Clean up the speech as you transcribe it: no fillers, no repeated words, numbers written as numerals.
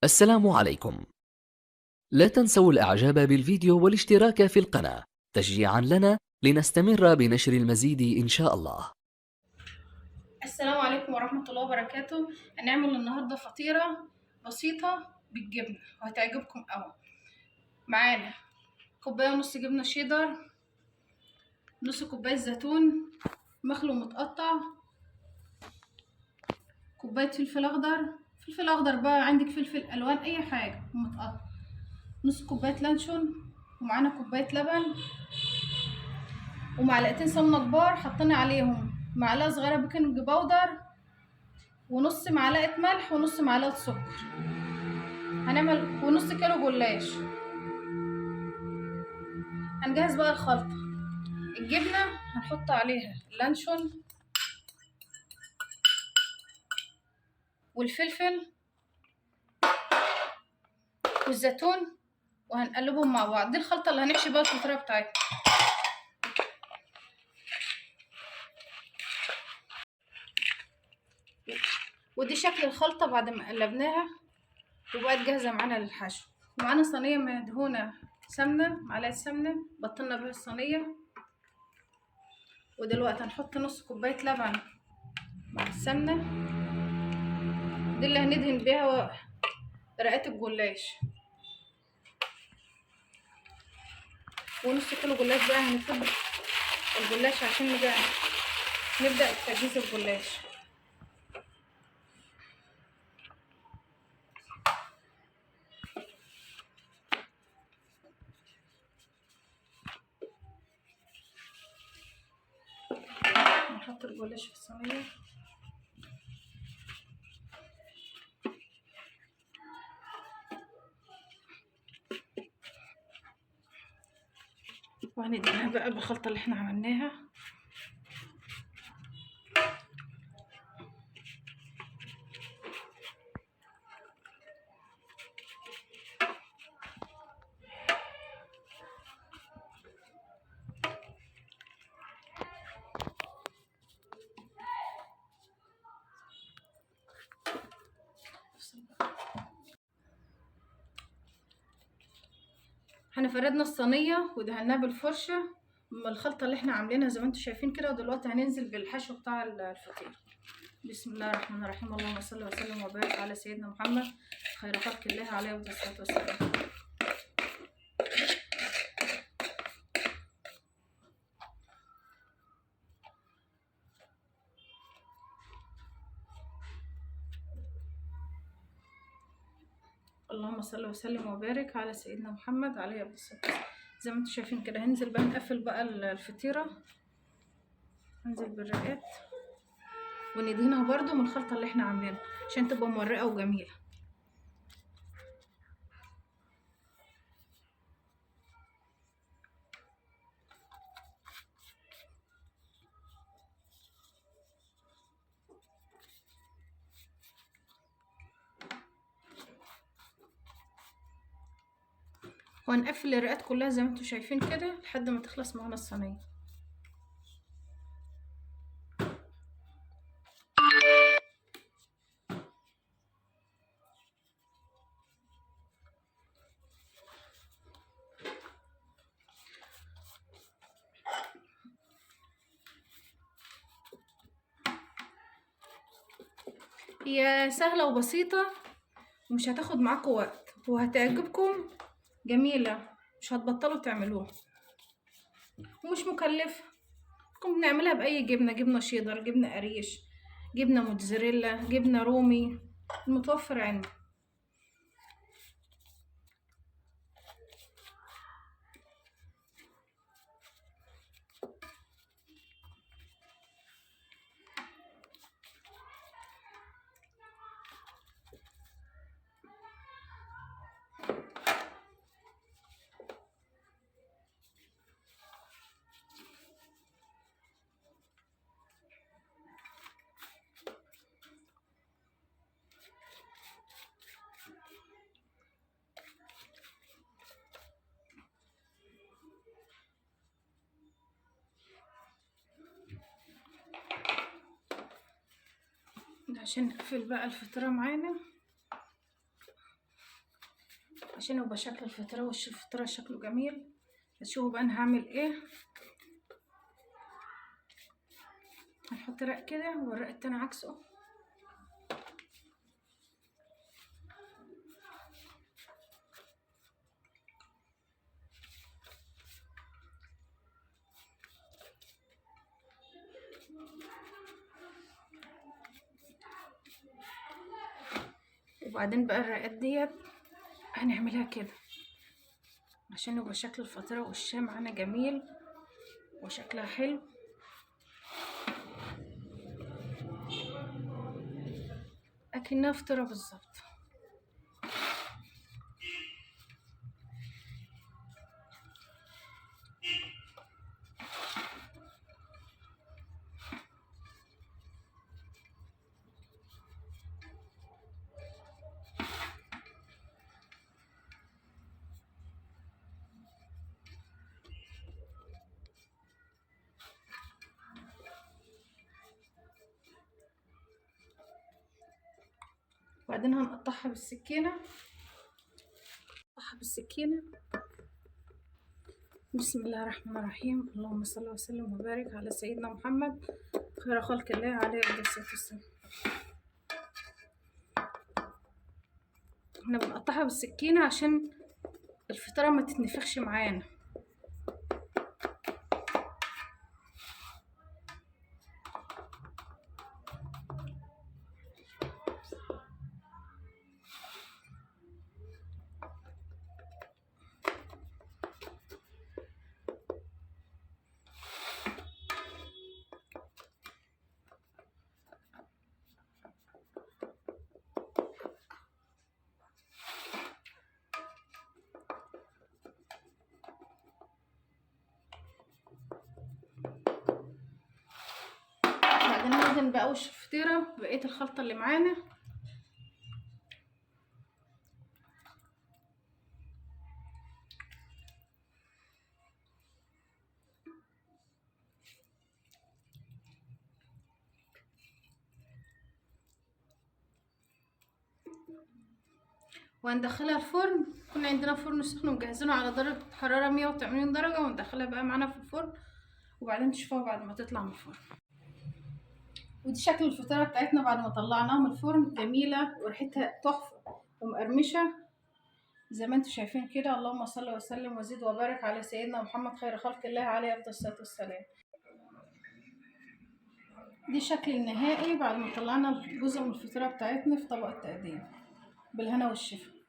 السلام عليكم. لا تنسوا الإعجاب بالفيديو والاشتراك في القناة تشجيعا لنا لنستمر بنشر المزيد إن شاء الله. السلام عليكم ورحمة الله وبركاته. هنعمل النهاردة فطيرة بسيطة بالجبنة وهتعجبكم أوي. معانا كوباية ونص جبنة شيدر، نص كوباية زيتون مخلي ومتقطع، كوباية فلفل أخضر، فلفل أخضر بقى عندك فلفل ألوان أي حاجة ومتقطع، نص كوباية لانشون، ومعانا كوباية لبن ومعلقتين سمنة كبار حطينا عليهم معلقة صغيرة بيكنج باودر ونص معلقة ملح ونص معلقة سكر. هنعمل ونص كيلو جلاش. هنجهز بقى الخلطة. الجبنة هنحط عليها اللانشون والفلفل والزيتون وهنقلبهم مع بعض. دي الخلطة اللي هنحشي بقى الفطيرة بتاعتنا. ودي شكل الخلطة بعد ما قلبناها وبقت جاهزة معانا للحشو. ومعانا صينية مدهونة سمنة، معلقة سمنة بطلنا بيها الصينية. ودلوقتي هنحط نص كوباية لبن مع السمنة، دي اللي هندهن بيها رقات الجلاش. ونص كيلو جلاش بقى هنفضل الجلاش عشان نبدأ تجهيز الجلاش. نحط الجلاش في الصينية وهندهنها بقى بالخلطة اللي احنا عملناها. احنا فردنا الصينية ودهناها بالفرشة من الخلطة اللي احنا عاملينها زي ما انتم شايفين كده. ودلوقتي هننزل بالحشو بتاع الفطير. بسم الله الرحمن الرحيم. اللهم صل وسلم وبارك على سيدنا محمد خير خلق الله عليه الصلاة والسلام. اللهم صل وسلم وبارك على سيدنا محمد عليه الصلاة والسلام. زي ما انتم شايفين كده هننزل بقى نقفل بقى الفطيرة. هنزل بالرقات وندهنها برضو من الخلطة اللي احنا عاملينها عشان تبقى مورقة وجميلة. وهنقفل الرقات كلها زي ما انتم شايفين كده لحد ما تخلص معانا الصينية. هي سهلة وبسيطة ومش هتاخد معاكم وقت وهتعجبكم، جميلة مش هتبطلوا تعملوها ومش مكلفة. ممكن بنعملها بأي جبنة، جبنة شيدر، جبنة قريش، جبنة موتزاريلا، جبنة رومي، المتوفر عندي. عشان نقفل بقى الفطيرة معانا عشان يبقى شكل الفطيرة وش الفطيرة شكله جميل. هتشوفوا بقى انا هعمل ايه. هنحط رق كده والرق التاني عكسه. وبعدين بقى الرقات ديت هنعملها كده عشان يبقى شكل الفطيرة وشها معانا جميل وشكلها حلو. اكنها فطيرة بالظبط. وبعدين هنقطعها بالسكينة. بسم الله الرحمن الرحيم. اللهم صل وسلم وبارك على سيدنا محمد خير خلق الله عليه الصلاة والسلام. احنا بنقطعها بالسكينة عشان الفطيرة ما تتنفخش معانا. بعدين ندهن بقى وش الفطيرة بقية الخلطة اللي معانا. وهندخلها الفرن. كنا عندنا فرن سخن ومجهزينه على درجة حرارة 180 درجة، وندخلها بقى معانا في الفرن وبعدين تشوفوها بعد ما تطلع من الفرن. ودي شكل الفطيرة بتاعتنا بعد ما طلعناها من الفرن. جميلة وريحتها تحفة ومقرمشة زي ما انتم شايفين كده. اللهم صل وسلم وزد وبارك على سيدنا محمد خير خلق الله عليه افضل الصلاة والسلام. دي الشكل النهائي بعد ما طلعنا جزء من الفطيرة بتاعتنا في طبق التقديم. بالهنا والشفا.